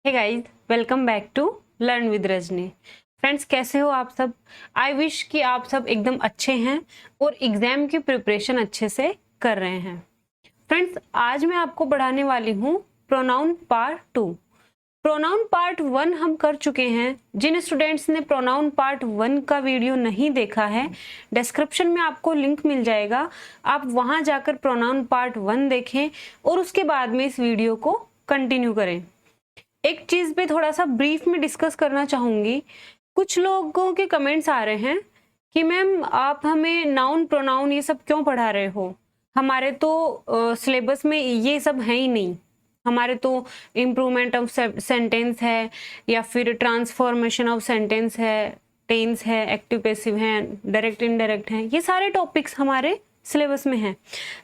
Hey guys, welcome back to learn with Rajni. Friends, कैसे हो आप सब? आई विश कि आप सब एकदम अच्छे हैं और एग्जाम की प्रिपरेशन अच्छे से कर रहे हैं। फ्रेंड्स, आज मैं आपको पढ़ाने वाली हूँ प्रोनाउन पार्ट 2। प्रोनाउन पार्ट 1 हम कर चुके हैं। जिन स्टूडेंट्स ने प्रोनाउन पार्ट 1 का वीडियो नहीं देखा है, डिस्क्रिप्शन में आपको लिंक मिल जाएगा। आप वहां जाकर प्रोनाउन पार्ट 1 देखें और उसके बाद में इस वीडियो को कंटिन्यू करें। एक चीज पे थोड़ा सा ब्रीफ में डिस्कस करना चाहूंगी। कुछ लोगों के कमेंट्स आ रहे हैं कि मैम आप हमें नाउन प्रोनाउन ये सब क्यों पढ़ा रहे हो, हमारे तो सिलेबस में ये सब है ही नहीं। हमारे तो इम्प्रूवमेंट ऑफ सेंटेंस है या फिर ट्रांसफॉर्मेशन ऑफ सेंटेंस है, टेंस है, एक्टिव पैसिव है, डायरेक्ट इनडायरेक्ट है, ये सारे टॉपिक्स हमारे सिलेबस में हैं।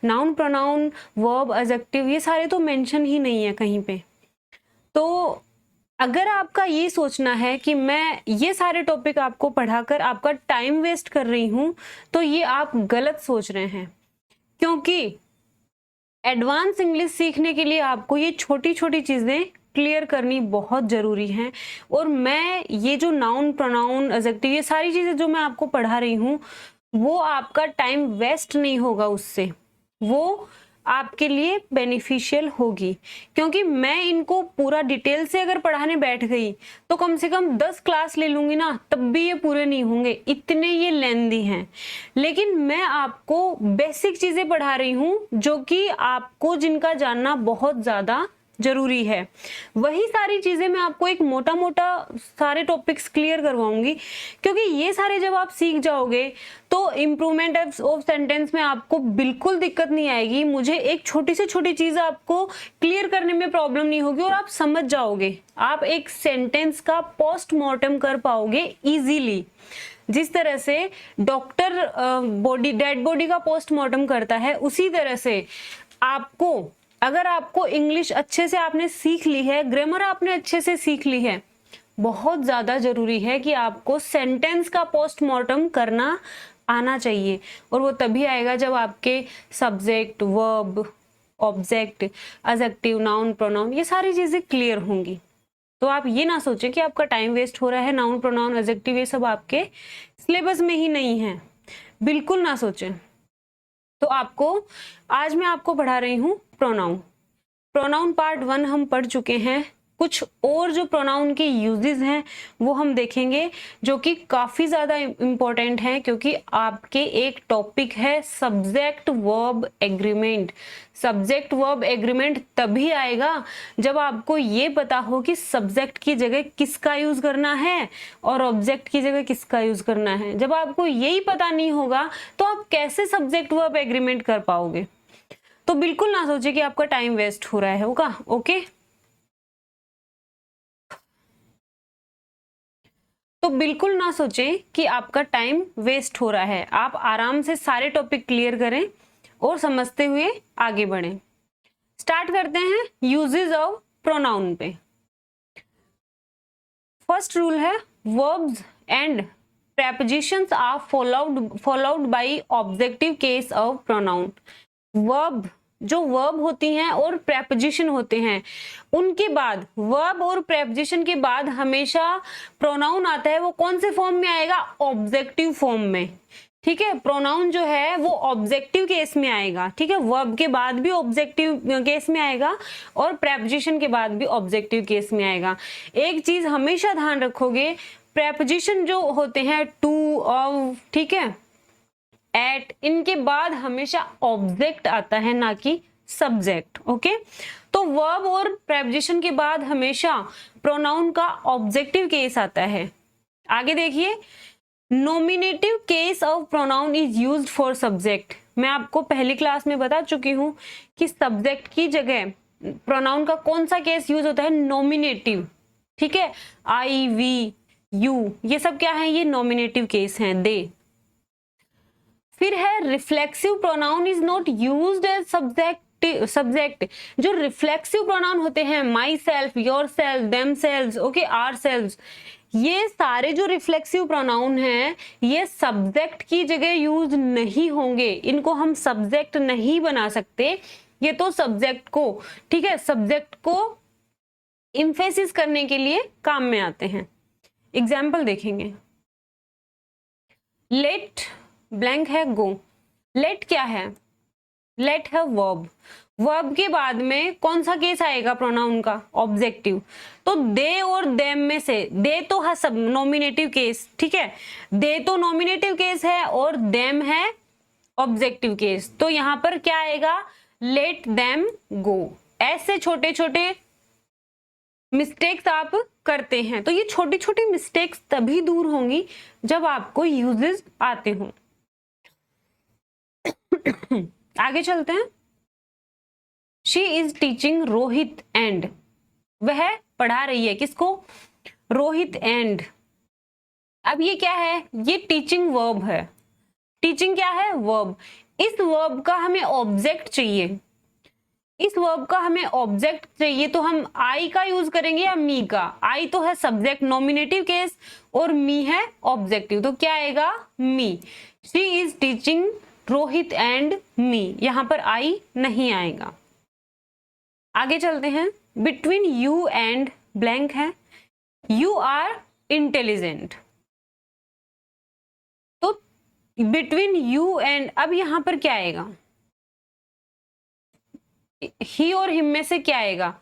नाउन प्रोनाउन वर्ब एडजेक्टिव ये सारे तो मेंशन ही नहीं है कहीं पे। तो अगर आपका ये सोचना है कि मैं ये सारे टॉपिक आपको पढ़ाकर आपका टाइम वेस्ट कर रही हूं, तो ये आप गलत सोच रहे हैं। क्योंकि एडवांस इंग्लिश सीखने के लिए आपको ये छोटी छोटी चीजें क्लियर करनी बहुत जरूरी है। और मैं ये जो नाउन प्रोनाउन एडजेक्टिव ये सारी चीजें जो मैं आपको पढ़ा रही हूँ, वो आपका टाइम वेस्ट नहीं होगा, उससे वो आपके लिए बेनिफिशियल होगी। क्योंकि मैं इनको पूरा डिटेल से अगर पढ़ाने बैठ गई तो कम से कम 10 क्लास ले लूंगी ना, तब भी ये पूरे नहीं होंगे, इतने ये लेंदी हैं। लेकिन मैं आपको बेसिक चीजें पढ़ा रही हूं जो कि आपको जिनका जानना बहुत ज्यादा जरूरी है। वही सारी चीजें मैं आपको एक मोटा मोटा सारे टॉपिक्स क्लियर करवाऊंगी। क्योंकि ये सारे जब आप सीख जाओगे तो इम्प्रूवमेंट ऑफ सेंटेंस में आपको बिल्कुल दिक्कत नहीं आएगी। मुझे एक छोटी से छोटी चीज आपको क्लियर करने में प्रॉब्लम नहीं होगी और आप समझ जाओगे। आप एक सेंटेंस का पोस्टमार्टम कर पाओगे इजीली। जिस तरह से डॉक्टर डेड बॉडी का पोस्टमार्टम करता है, उसी तरह से आपको, अगर आपको इंग्लिश अच्छे से आपने सीख ली है, ग्रामर आपने अच्छे से सीख ली है, बहुत ज्यादा जरूरी है कि आपको सेंटेंस का पोस्टमार्टम करना आना चाहिए। और वो तभी आएगा जब आपके subject, verb, object, adjective, noun pronoun ये सारी चीजें क्लियर होंगी। तो आप ये ना सोचें कि आपका टाइम वेस्ट हो रहा है, नाउन प्रोनाउन एडजेक्टिव ये सब आपके सिलेबस में ही नहीं है, बिल्कुल ना सोचें। तो आज मैं आपको पढ़ा रही हूँ प्रोनाउन। प्रोनाउन पार्ट 1 हम पढ़ चुके हैं। कुछ और जो प्रोनाउन के यूजेस हैं वो हम देखेंगे, जो कि काफी ज्यादा इंपॉर्टेंट है। क्योंकि आपके एक टॉपिक है subject verb agreement. Subject verb agreement तभी आएगा जब आपको ये पता हो कि सब्जेक्ट की जगह किसका यूज करना है और ऑब्जेक्ट की जगह किसका यूज करना है। जब आपको यही पता नहीं होगा तो आप कैसे सब्जेक्ट वर्ब एग्रीमेंट कर पाओगे। तो बिल्कुल ना सोचे कि आपका टाइम वेस्ट हो रहा है, होगा। ओके, तो बिल्कुल ना सोचें कि आपका टाइम वेस्ट हो रहा है। आप आराम से सारे टॉपिक क्लियर करें और समझते हुए आगे बढ़ें। स्टार्ट करते हैं यूजेस ऑफ प्रोनाउन पे। फर्स्ट रूल है verbs and prepositions are followed by objective case of pronoun। Verb, जो वर्ब होती हैं और प्रेपोजिशन होते हैं, उनके बाद, वर्ब और प्रेपोजिशन के बाद हमेशा प्रोनाउन आता है। वो कौन से फॉर्म में आएगा? ऑब्जेक्टिव फॉर्म में। ठीक है, प्रोनाउन जो है वो ऑब्जेक्टिव केस में आएगा। ठीक है, वर्ब के बाद भी ऑब्जेक्टिव केस में आएगा और प्रेपोजिशन के बाद भी ऑब्जेक्टिव केस में आएगा। एक चीज हमेशा ध्यान रखोगे, प्रेपोजिशन जो होते हैं टू, ऑफ, ठीक है, एट, इनके बाद हमेशा ऑब्जेक्ट आता है, ना कि सब्जेक्ट। ओके, तो वर्ब और प्रेपोजिशन के बाद हमेशा प्रोनाउन का ऑब्जेक्टिव केस आता है। आगे देखिए, nominative case of pronoun is used for subject. मैं आपको पहली क्लास में बता चुकी हूं कि सब्जेक्ट की जगह प्रोनाउन का कौन सा केस यूज होता है? नॉमिनेटिव। ठीक है, आई, वी, यू, ये सब क्या है? ये नॉमिनेटिव केस हैं, दे। फिर है reflexive pronoun is not used as subject. जो रिफ्लेक्सिव प्रोनाउन होते हैं, my self, your self, them self, okay, our self, ये सारे जो रिफ्लेक्सिव प्रोनाउन हैं ये सब्जेक्ट की जगह यूज नहीं होंगे। इनको हम सब्जेक्ट नहीं बना सकते। ये तो सब्जेक्ट को, ठीक है, सब्जेक्ट को इम्फेसिस करने के लिए काम में आते हैं। एग्जाम्पल देखेंगे, लेट ब्लैंक है गो। लेट क्या है? लेट है वर्ब। वर्ब के बाद में कौन सा केस आएगा प्रोनाउन का? ऑब्जेक्टिव। तो दे और देम में से दे तो है सब नॉमिनेटिव केस, ठीक है, दे तो नॉमिनेटिव केस है और देम है ऑब्जेक्टिव केस। तो यहां पर क्या आएगा? Let them go. ऐसे छोटे छोटे मिस्टेक्स आप करते हैं, तो ये छोटी छोटी मिस्टेक्स तभी दूर होंगी जब आपको यूजेस आते हों। आगे चलते हैं। She is teaching Rohit and, वह पढ़ा रही है किसको? रोहित एंड। अब ये क्या है? ये टीचिंग वर्ब है। टीचिंग क्या है? वर्ब। इस वर्ब का हमें ऑब्जेक्ट चाहिए, इस वर्ब का हमें ऑब्जेक्ट चाहिए, तो हम आई का यूज करेंगे या मी का? आई तो है सब्जेक्ट नॉमिनेटिव केस और मी है ऑब्जेक्टिव, तो क्या आएगा? Me. She is teaching Rohit and me, यहां पर आई नहीं आएगा। आगे चलते हैं। बिटवीन यू एंड ब्लैंक है, यू आर इंटेलिजेंट। तो बिटवीन यू एंड, अब यहां पर क्या आएगा? ही और हिम में से क्या आएगा?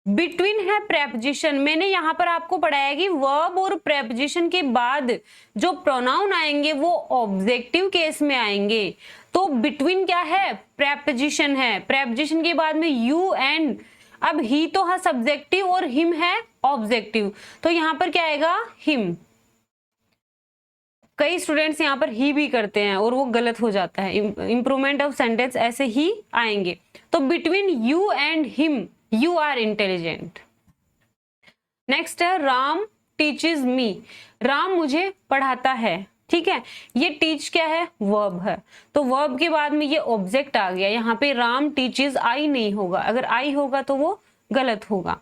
बिटवीन है प्रेपोजिशन। मैंने यहां पर आपको पढ़ाया कि वर्ब और प्रेपोजिशन के बाद जो प्रोनाउन आएंगे वो ऑब्जेक्टिव केस में आएंगे। तो बिटवीन क्या है? प्रेपोजिशन है। प्रेपोजिशन के बाद में यू एंड, अब ही तो है सब्जेक्टिव और हिम है ऑब्जेक्टिव, तो यहां पर क्या आएगा? हिम। कई स्टूडेंट्स यहाँ पर ही भी करते हैं और वो गलत हो जाता है। इंप्रूवमेंट ऑफ सेंटेंस ऐसे ही आएंगे। तो between you and him you are intelligent. Next है राम टीचेस मी। राम मुझे पढ़ाता है, ठीक है। ये टीच क्या है? वर्ब है। तो वर्ब के बाद में ये ऑब्जेक्ट आ गया। यहाँ पे राम टीचेस आई नहीं होगा, अगर आई होगा तो वो गलत होगा।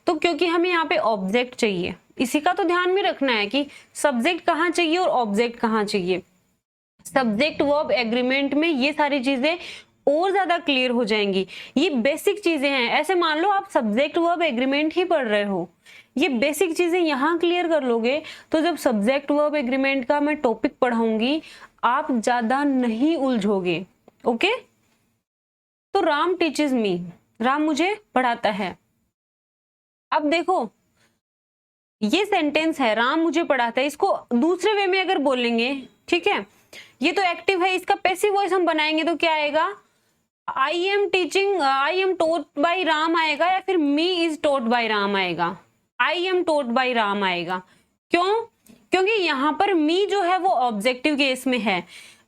तो क्योंकि हमें यहाँ पे ऑब्जेक्ट चाहिए, इसी का तो ध्यान में रखना है कि सब्जेक्ट कहाँ चाहिए और ऑब्जेक्ट कहाँ चाहिए। सब्जेक्ट वर्ब एग्रीमेंट में ये सारी चीजें और ज्यादा क्लियर हो जाएंगी। ये बेसिक चीजें हैं। ऐसे मान लो आप सब्जेक्ट वर्ब एग्रीमेंट ही पढ़ रहे हो, ये बेसिक चीजें यहाँ क्लियर कर लोगे तो जब सब्जेक्ट वर्ब एग्रीमेंट का मैं टॉपिक पढ़ाऊंगी आप ज्यादा नहीं उलझोगे। ओके, तो राम टीचेस मी, राम मुझे पढ़ाता है। अब देखो ये सेंटेंस है राम मुझे पढ़ाता है, इसको दूसरे वे में अगर बोलेंगे, ठीक है, ये तो एक्टिव है, इसका पैसिव वॉइस हम बनाएंगे तो क्या आएगा? I am teaching, I am taught by Ram आएगा या फिर me is taught by Ram आएगा? I am taught by Ram आएगा। क्यों? क्योंकि यहाँ पर मी जो है वो ऑब्जेक्टिव केस में है।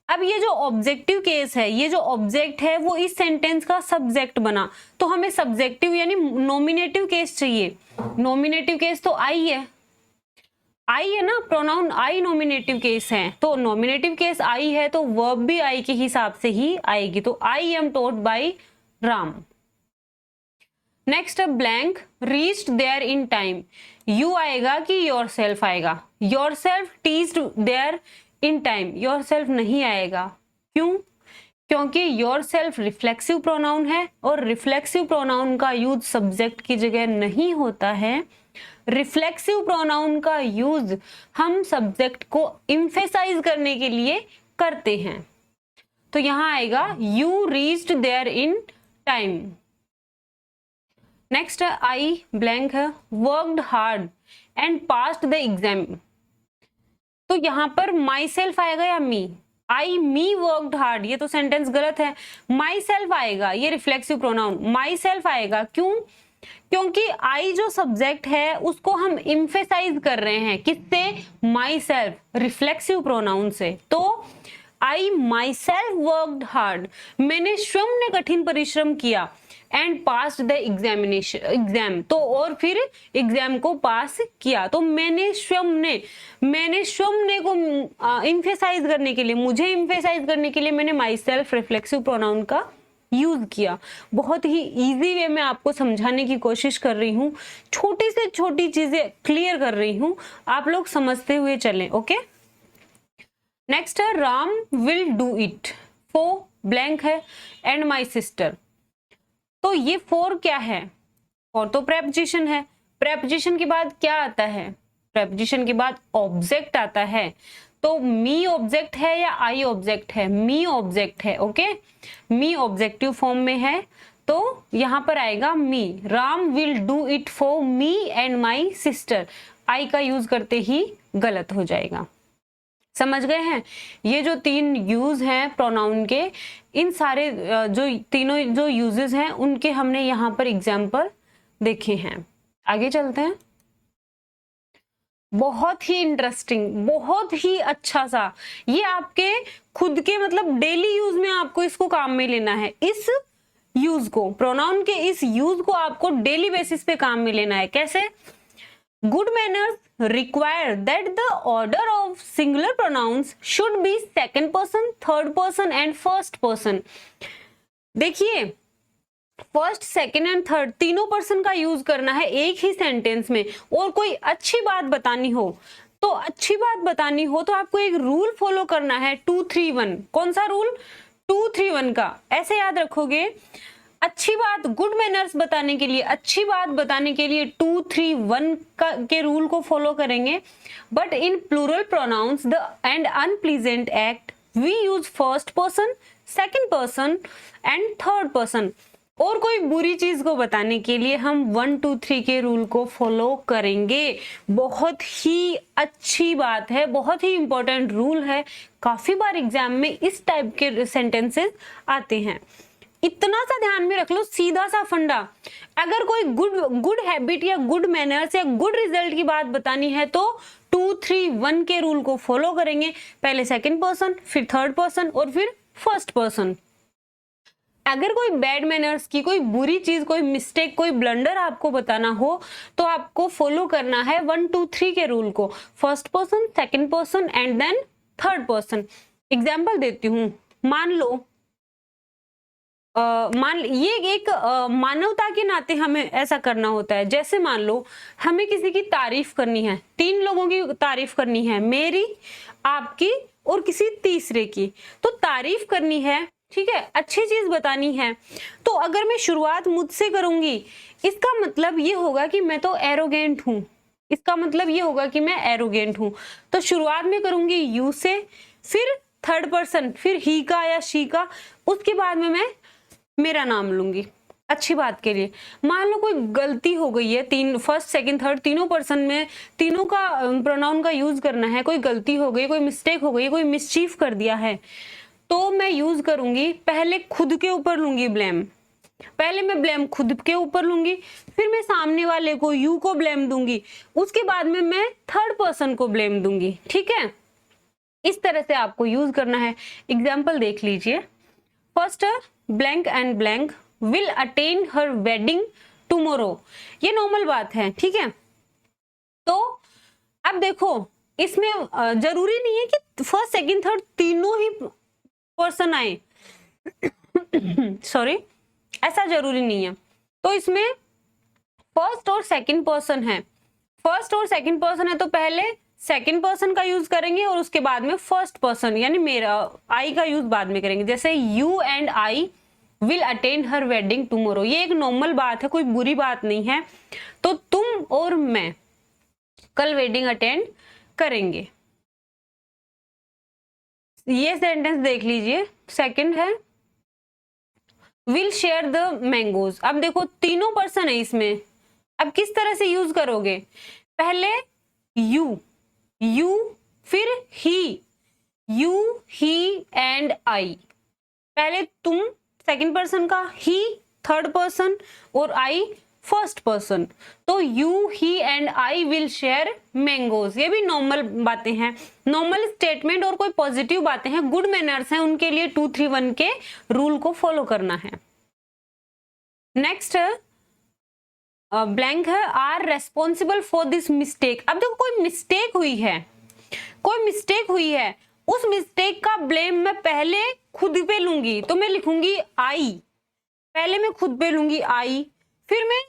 अब ये जो ऑब्जेक्टिव केस है, ये जो ऑब्जेक्ट है वो इस सेंटेंस का सब्जेक्ट बना, तो हमें सब्जेक्टिव यानी नॉमिनेटिव केस चाहिए। नॉमिनेटिव केस तो आई है, आई है ना, प्रोनाउन आई नॉमिनेटिव केस है, तो नॉमिनेटिव केस आई है तो वर्ब भी आई के हिसाब से ही आएगी। तो I am taught by Ram. Next है blank reached there in time. You आएगा कि योरसेल्फ आएगा? Yourself reached there in time, yourself नहीं आएगा। क्यों? क्योंकि योरसेल्फ रिफ्लेक्सिव प्रोनाउन है और रिफ्लेक्सिव प्रोनाउन का यूज सब्जेक्ट की जगह नहीं होता है। रिफ्लेक्सिव प्रोनाउन का यूज हम सब्जेक्ट को एम्फेसाइज करने के लिए करते हैं। तो यहां आएगा you reached there in time. Next है आई ब्लैंक है worked hard and passed the exam. तो यहां पर माई सेल्फ आएगा या मी? आई मी वर्कड हार्ड, ये तो सेंटेंस गलत है। माई सेल्फ आएगा, ये रिफ्लेक्सिव प्रोनाउन माई सेल्फ आएगा। क्यों? क्योंकि आई जो सब्जेक्ट है उसको हम एम्फेसाइज कर रहे हैं, किससे? माई सेल्फ, रिफ्लेक्सिव प्रोनाउन से। तो आई माई सेल्फ वर्कड हार्ड, मैंने स्वयं ने कठिन परिश्रम किया। And passed the examination, exam तो और फिर एग्जाम को पास किया। तो मैंने स्वयं ने को एम्फेसाइज करने के लिए, मुझे एम्फेसाइज करने के लिए मैंने माई सेल्फ रिफ्लेक्सिव प्रोनाउन का यूज किया। बहुत ही इजी वे में आपको समझाने की कोशिश कर रही हूँ, छोटी से छोटी चीजें क्लियर कर रही हूँ, आप लोग समझते हुए चलें। ओके, नेक्स्ट है Ram will do it for blank है एंड माई सिस्टर। तो ये फॉर क्या है? फॉर तो प्रेपोजिशन है। प्रेपोजिशन के बाद क्या आता है? प्रेपोजिशन के बाद ऑब्जेक्ट आता है। तो मी ऑब्जेक्ट है या आई ऑब्जेक्ट है? मी ऑब्जेक्ट है। ओके, मी ऑब्जेक्टिव फॉर्म में है, तो यहां पर आएगा me. Ram will do it for me and my sister. I का यूज करते ही गलत हो जाएगा। समझ गए हैं? ये जो 3 यूज हैं प्रोनाउन के, इन सारे जो तीनों जो यूजेस हैं उनके हमने यहाँ पर एग्जाम्पल देखे हैं। आगे चलते हैं। बहुत ही इंटरेस्टिंग, बहुत ही अच्छा सा, ये आपके खुद के मतलब डेली यूज में आपको इसको काम में लेना है। इस यूज को, प्रोनाउन के इस यूज को आपको डेली बेसिस पे काम में लेना है। कैसे? Good manners require that the order of singular pronouns should be second person, third person and first person। देखिए, फर्स्ट, सेकेंड एंड थर्ड तीनों पर्सन का यूज करना है एक ही सेंटेंस में। और कोई अच्छी बात बतानी हो तो आपको एक रूल फॉलो करना है 2-3-1। कौन सा रूल? 2-3-1 का। ऐसे याद रखोगे, अच्छी बात, गुड मैनर्स बताने के लिए, अच्छी बात बताने के लिए 2-3-1 के रूल को फॉलो करेंगे। But in plural pronouns the and unpleasant act we use first person, second person and third person. और कोई बुरी चीज को बताने के लिए हम 1-2-3 के रूल को फॉलो करेंगे। बहुत ही अच्छी बात है, बहुत ही इंपॉर्टेंट रूल है। काफी बार एग्जाम में इस टाइप के सेंटेंसेस आते हैं। इतना सा ध्यान में रख लो, सीधा सा फंडा। अगर कोई गुड हैबिट या गुड मैनर्स या गुड रिजल्ट की बात बतानी है तो 2-3-1 के रूल को फॉलो करेंगे। पहले सेकंड पर्सन, फिर थर्ड पर्सन और फिर फर्स्ट पर्सन। अगर कोई बैड मैनर्स की, कोई बुरी चीज, कोई मिस्टेक, कोई ब्लंडर आपको बताना हो तो आपको फॉलो करना है 1-2-3 के रूल को। First person, second person and then third person. Example देती हूं। मान लो ये एक मानवता के नाते हमें ऐसा करना होता है। जैसे मान लो हमें किसी की तारीफ करनी है, 3 लोगों की तारीफ करनी है, मेरी, आपकी और किसी तीसरे की। तो तारीफ करनी है, ठीक है, अच्छी चीज बतानी है। तो अगर मैं शुरुआत मुझसे करूंगी, इसका मतलब ये होगा कि मैं तो एरोगेंट हूं। इसका मतलब ये होगा कि मैं एरोगेंट हूं। तो शुरुआत में करूंगी यू से, फिर थर्ड पर्सन, फिर ही का या शी का, उसके बाद में मैं मेरा नाम लूंगी अच्छी बात के लिए। मान लो कोई गलती हो गई है, फर्स्ट, सेकंड, थर्ड तीनों पर्सन में तीनों का प्रोनाउन का यूज करना है। कोई गलती हो गई, कोई मिस्टेक हो गई, कोई मिसचीफ कर दिया है, तो मैं यूज करूंगी, पहले खुद के ऊपर लूंगी ब्लेम। पहले मैं ब्लेम खुद के ऊपर लूंगी, फिर मैं सामने वाले को, यू को ब्लेम दूंगी, उसके बाद में मैं थर्ड पर्सन को ब्लेम दूंगी। ठीक है, इस तरह से आपको यूज करना है। एग्जाम्पल देख लीजिए। First, blank and blank will attain her wedding tomorrow. ये नॉर्मल बात है, ठीक है। तो अब देखो, इसमें जरूरी नहीं है कि फर्स्ट, सेकंड, थर्ड तीनों ही पर्सन आए सॉरी, ऐसा जरूरी नहीं है। तो इसमें फर्स्ट और सेकंड पर्सन है। फर्स्ट और सेकंड पर्सन है तो पहले सेकंड पर्सन का यूज करेंगे और उसके बाद में फर्स्ट पर्सन यानी मेरा, आई का यूज बाद में करेंगे। जैसे you and I will attend her wedding tomorrow. ये एक नॉर्मल बात है, कोई बुरी बात नहीं है। तो तुम और मैं कल वेडिंग अटेंड करेंगे। ये सेंटेंस देख लीजिए। सेकंड है विल शेयर द मैंगोज। अब देखो तीनों पर्सन है इसमें, अब किस तरह से यूज करोगे? पहले यू, फिर ही, यू, ही एंड आई। पहले तुम सेकंड पर्सन का, ही थर्ड पर्सन और आई फर्स्ट पर्सन। तो you, he and I will share mangoes. ये भी नॉर्मल बातें हैं, नॉर्मल स्टेटमेंट और कोई पॉजिटिव बातें हैं, गुड मैनर्स हैं, उनके लिए 2-3-1 के रूल को फॉलो करना है। नेक्स्ट ब्लैंक है, are responsible for this mistake. अब देखो कोई मिस्टेक हुई है, उस मिस्टेक का ब्लेम मैं पहले खुद पे लूंगी, तो मैं लिखूंगी आई। पहले मैं खुद पे लूंगी आई, फिर मैं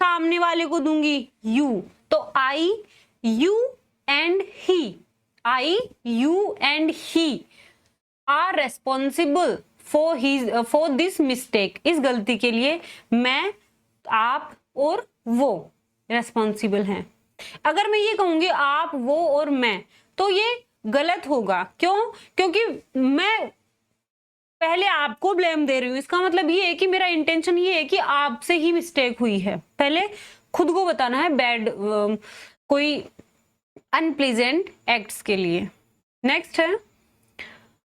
सामने वाले को दूंगी यू। तो I, you and he, I, you and he are responsible for this mistake. इस गलती के लिए मैं, आप और वो, रेस्पॉन्सिबल हैं। अगर मैं ये कहूंगी आप, वो और मैं, तो ये गलत होगा। क्यों? क्योंकि मैं पहले आपको ब्लेम दे रही हूँ, इसका मतलब ये है कि मेरा इंटेंशन ये है कि आपसे ही मिस्टेक हुई है। पहले खुद को बताना है बैड कोई अनप्लीजेंट एक्ट्स के लिए। नेक्स्ट है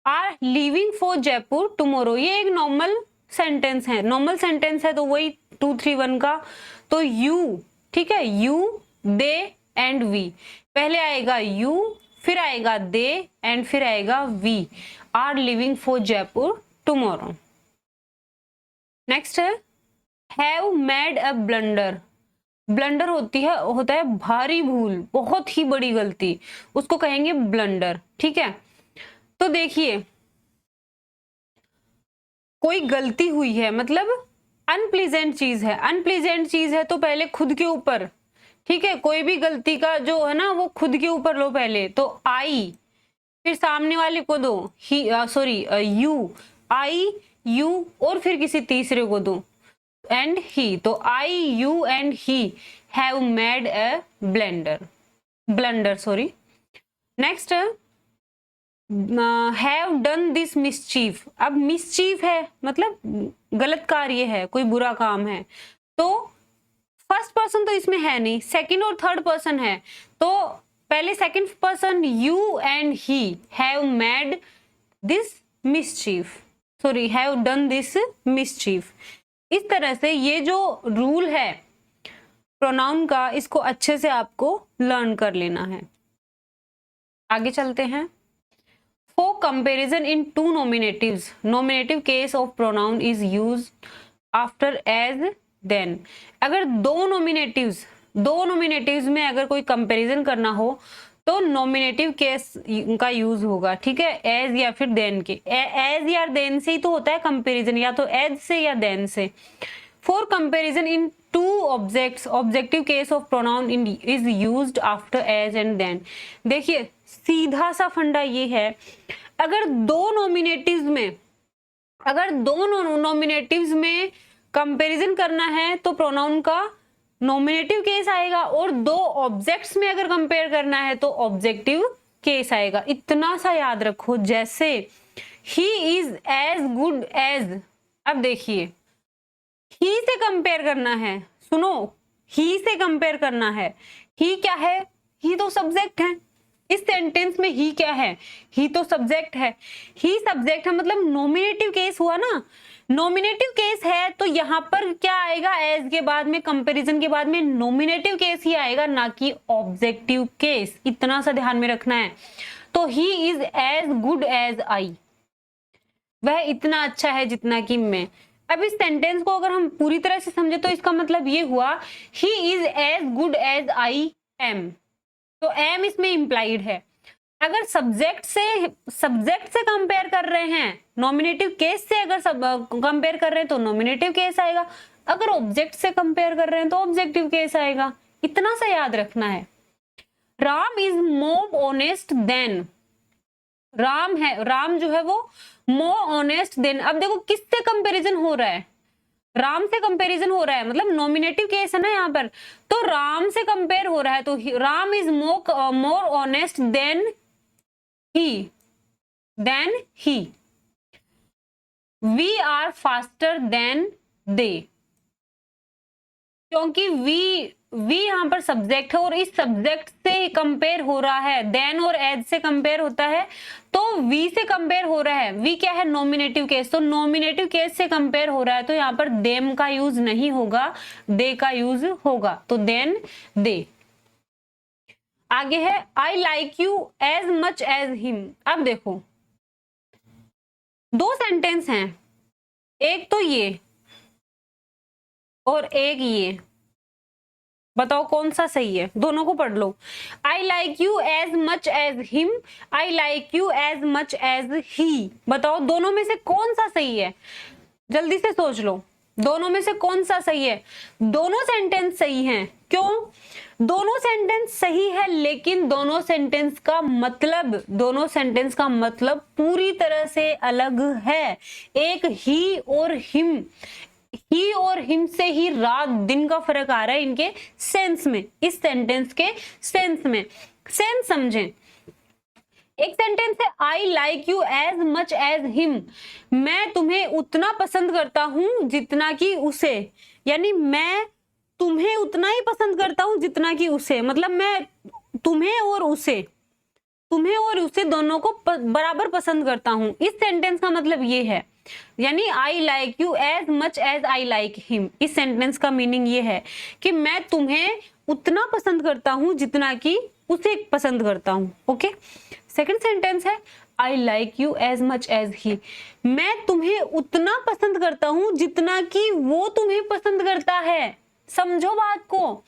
are leaving for Jaipur tomorrow. ये एक नॉर्मल सेंटेंस है, नॉर्मल सेंटेंस है तो वही 2-3-1 का। तो यू, ठीक है, यू, दे एंड वी। पहले आएगा यू, फिर आएगा दे एंड फिर आएगा we. Are living for Jaipur tomorrow. Next है have made a blunder. Blunder होता है भारी भूल, बहुत ही बड़ी गलती, उसको कहेंगे ब्लंडर। ठीक है, तो देखिए कोई गलती हुई है मतलब अनप्लीजेंट चीज है। अनप्लीजेंट चीज है तो पहले खुद के ऊपर, ठीक है, कोई भी गलती का जो है ना वो खुद के ऊपर लो पहले। तो आई, फिर सामने वाले को दो ही, सॉरी यू, आई, यू और फिर किसी तीसरे को दो एंड ही। तो I, you and he have made a blunder, sorry. Next have done this mischief. अब मिसचीफ है मतलब गलत कार्य है, कोई बुरा काम है। तो फर्स्ट पर्सन तो इसमें है नहीं, सेकंड और थर्ड पर्सन है। तो पहले second person you and he have made this mischief, sorry have done this mischief. इस तरह से ये जो रूल है प्रोनाउन का, इसको अच्छे से आपको लर्न कर लेना है। आगे चलते हैं। For comparison in two nominatives, nominative case of pronoun is used after as then। अगर दो नॉमिनेटिव्स में अगर कोई कंपैरिजन करना हो तो नॉमिनेटिव केस का यूज होगा। ठीक है, एज या फिर देन के। एज या देन से ही तो होता है कंपैरिजन, या तो एज से या देन से। For comparison in two objects, objective case of pronoun is used after as and then. देखिए सीधा सा फंडा ये है, अगर दो नॉमिनेटिव्स में कंपैरिजन करना है तो प्रोनाउन का नॉमिनेटिव केस आएगा, और दो ऑब्जेक्ट्स में अगर कंपेयर करना है तो ऑब्जेक्टिव केस आएगा। इतना सा याद रखो। जैसे he is as good as, अब देखिए ही से कंपेयर करना है, सुनो, ही से कंपेयर करना है। ही क्या है? ही तो सब्जेक्ट है। इस सेंटेंस में ही क्या है? ही तो सब्जेक्ट है। ही सब्जेक्ट है मतलब नॉमिनेटिव केस हुआ ना। नॉमिनेटिव केस है तो यहां पर क्या आएगा? एज के बाद में, कंपैरिजन के बाद में नॉमिनेटिव केस ही आएगा, ना कि ऑब्जेक्टिव केस। इतना सा ध्यान में रखना है। तो he is as good as I, वह इतना अच्छा है जितना कि मैं। अब इस सेंटेंस को अगर हम पूरी तरह से समझे तो इसका मतलब ये हुआ he is as good as I am. तो एम इसमें इंप्लाइड है। अगर सब्जेक्ट से कंपेयर कर रहे हैं, नॉमिनेटिव केस से अगर कंपेयर कर रहे हैं तो नॉमिनेटिव केस आएगा। अगर ऑब्जेक्ट से कंपेयर कर रहे हैं तो ऑब्जेक्टिव केस आएगा। इतना सा याद रखना है। Ram is more honest than, Ram जो है वो मोर ऑनेस्ट देन। अब देखो किससे कंपैरिजन हो रहा है? राम से कंपैरिजन हो रहा है, मतलब नॉमिनेटिव केस है ना यहाँ पर, तो राम से कंपेयर हो रहा है। तो Ram is more honest than he, we are faster than they. क्योंकि वी यहाँ पर सब्जेक्ट है और इस सब्जेक्ट से कंपेयर हो रहा है, देन और एज से कंपेयर होता है, तो वी से कंपेयर हो रहा है। वी क्या है? Nominative case. तो नॉमिनेटिव केस से कंपेयर हो रहा है तो यहाँ पर देम का यूज नहीं होगा, दे का यूज होगा। तो देन दे। आगे है I like you as much as him. अब देखो दो सेंटेंस हैं, एक तो ये और एक ये, बताओ कौन सा सही है? दोनों को पढ़ लो। I like you as much as him, I like you as much as he. बताओ दोनों में से कौन सा सही है? जल्दी से सोच लो, दोनों में से कौन सा सही है? दोनों सेंटेंस सही हैं। क्यों? दोनों सेंटेंस सही है, लेकिन दोनों सेंटेंस का मतलब पूरी तरह से अलग है। एक ही और हिम, ही और हिम से ही रात दिन का फर्क आ रहा है इनके सेंस में, इस सेंटेंस के सेंस में। सेंस समझें। एक सेंटेंस है I like you as much as him, मैं तुम्हें उतना पसंद करता हूं जितना कि उसे, यानी मैं तुम्हें उतना ही पसंद करता हूं जितना कि उसे, मतलब मैं तुम्हें और उसे दोनों को बराबर पसंद करता हूं। इस सेंटेंस का मतलब ये है, यानी I like you as much as I like him. इस सेंटेंस का मीनिंग ये है कि मैं तुम्हें उतना पसंद करता हूं जितना कि उसे पसंद करता हूं। ओके, सेकंड सेंटेंस है I like you as much as he, मैं तुम्हें उतना पसंद करता हूं जितना कि वो तुम्हें पसंद करता है। समझो बात को,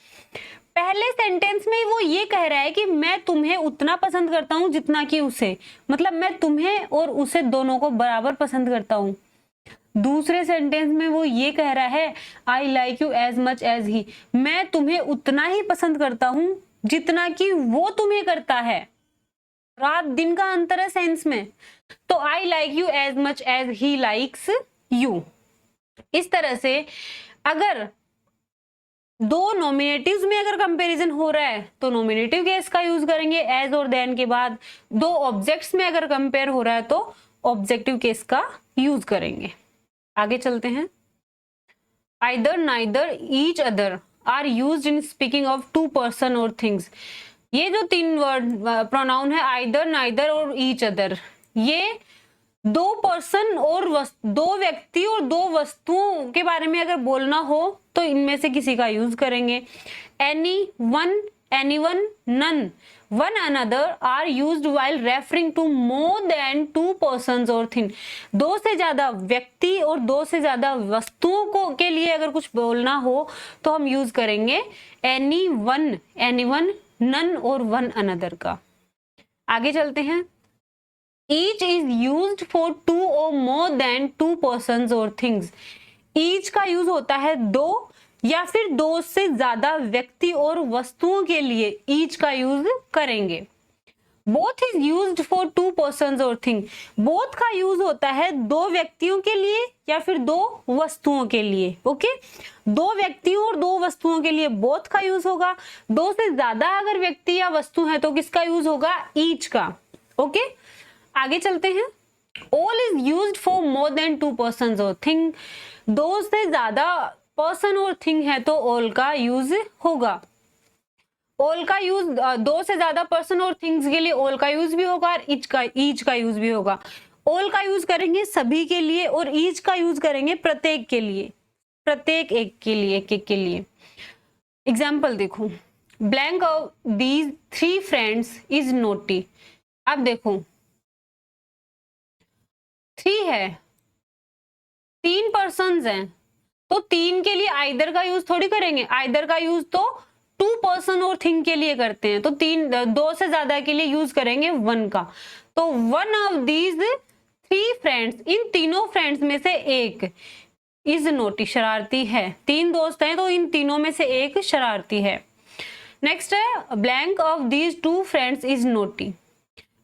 पहले सेंटेंस में वो ये कह रहा है कि मैं तुम्हें उतना पसंद करता हूं जितना कि उसे, मतलब मैं तुम्हें और उसे दोनों को बराबर पसंद करता हूं। दूसरे सेंटेंस में वो ये कह रहा है I like you as much as he, मैं तुम्हें उतना ही पसंद करता हूं जितना कि वो तुम्हें करता है। रात दिन का अंतर है सेंस में। तो I like you as much as he likes you. इस तरह से अगर दो नॉमिनेटिव्स में अगर कंपैरिजन हो रहा है तो नॉमिनेटिव केस का यूज करेंगे एज और देन के बाद। दो ऑब्जेक्ट्स में अगर कंपेयर हो रहा है तो ऑब्जेक्टिव केस का यूज करेंगे। आगे चलते हैं। Either, neither, each other are used in speaking of two person और थिंग्स। ये जो तीन वर्ड प्रोनाउन है आइदर, नाइदर और ईच अदर, ये दो पर्सन और दो व्यक्ति और दो वस्तुओं के बारे में अगर बोलना हो तो इनमें से किसी का यूज करेंगे। Any one, anyone, none, one another are used while referring to more than two persons और थिंग। दो से ज्यादा व्यक्ति और दो से ज्यादा वस्तुओं को के लिए अगर कुछ बोलना हो तो हम यूज करेंगे एनी वन, एनीवन, नन और वन अनदर का। आगे चलते हैं। Each is used for two or more than two persons or things. Each का यूज होता है दो या फिर दो से ज्यादा व्यक्ति और वस्तुओं के लिए each का यूज करेंगे। Both is used for two persons or things. Both का यूज होता है दो व्यक्तियों के लिए या फिर दो वस्तुओं के लिए। ओके, दो व्यक्तियों और दो वस्तुओं के लिए both का यूज होगा। दो से ज्यादा अगर व्यक्ति या वस्तु है तो किसका यूज होगा? each का। ओके, आगे चलते हैं। All is used for more than two person और थिंग। दो से ज्यादा पर्सन और थिंग है तो ऑल का यूज होगा। ऑल का यूज दो से ज्यादा पर्सन और थिंग्स के लिए ऑल का यूज भी होगा और ईच का यूज भी होगा। ऑल का यूज करेंगे सभी के लिए और ईच का यूज करेंगे प्रत्येक के लिए, प्रत्येक एक के लिए, एक के लिए। एग्जाम्पल देखो, blank of these three friends is naughty. अब देखो थ्री है, तीन पर्सन्स हैं तो तीन के लिए आइदर का यूज थोड़ी करेंगे। आइदर का यूज तो टू पर्सन और थिंग के लिए करते हैं, तो तीन दो से ज्यादा के लिए यूज करेंगे वन का। तो one of these three friends, इन तीनों फ्रेंड्स में से एक इज नोटी, शरारती है। तीन दोस्त हैं तो इन तीनों में से एक शरारती है। नेक्स्ट है blank of these two friends is naughty.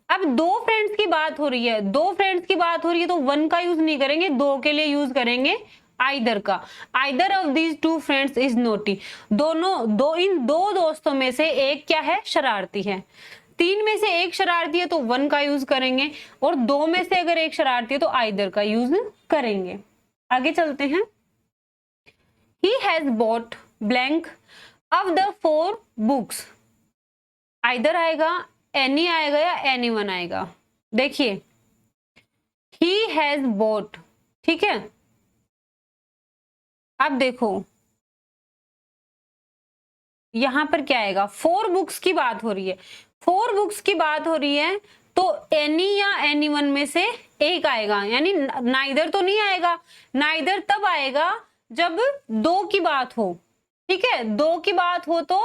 अब दो फ्रेंड्स की बात हो रही है, दो फ्रेंड्स की बात हो रही है तो वन का यूज नहीं करेंगे, दो के लिए यूज करेंगे आइदर का। Either of these two friends is naughty. दोनों दो इन दो दोस्तों में से एक क्या है? शरारती है। तीन में से एक शरारती है तो वन का यूज करेंगे और दो में से अगर एक शरारती है तो आइदर का यूज करेंगे। आगे चलते हैं। He has bot blank of the four books. Either आएगा, एनी आएगा या एनीवन आएगा। देखिए ही हैज बॉट, ठीक है। अब देखो यहां पर क्या आएगा? फोर बुक्स की बात हो रही है, फोर बुक्स की बात हो रही है तो एनी या एनीवन में से एक आएगा, यानी नाइदर तो नहीं आएगा। नाइदर तब आएगा जब दो की बात हो, ठीक है। दो की बात हो तो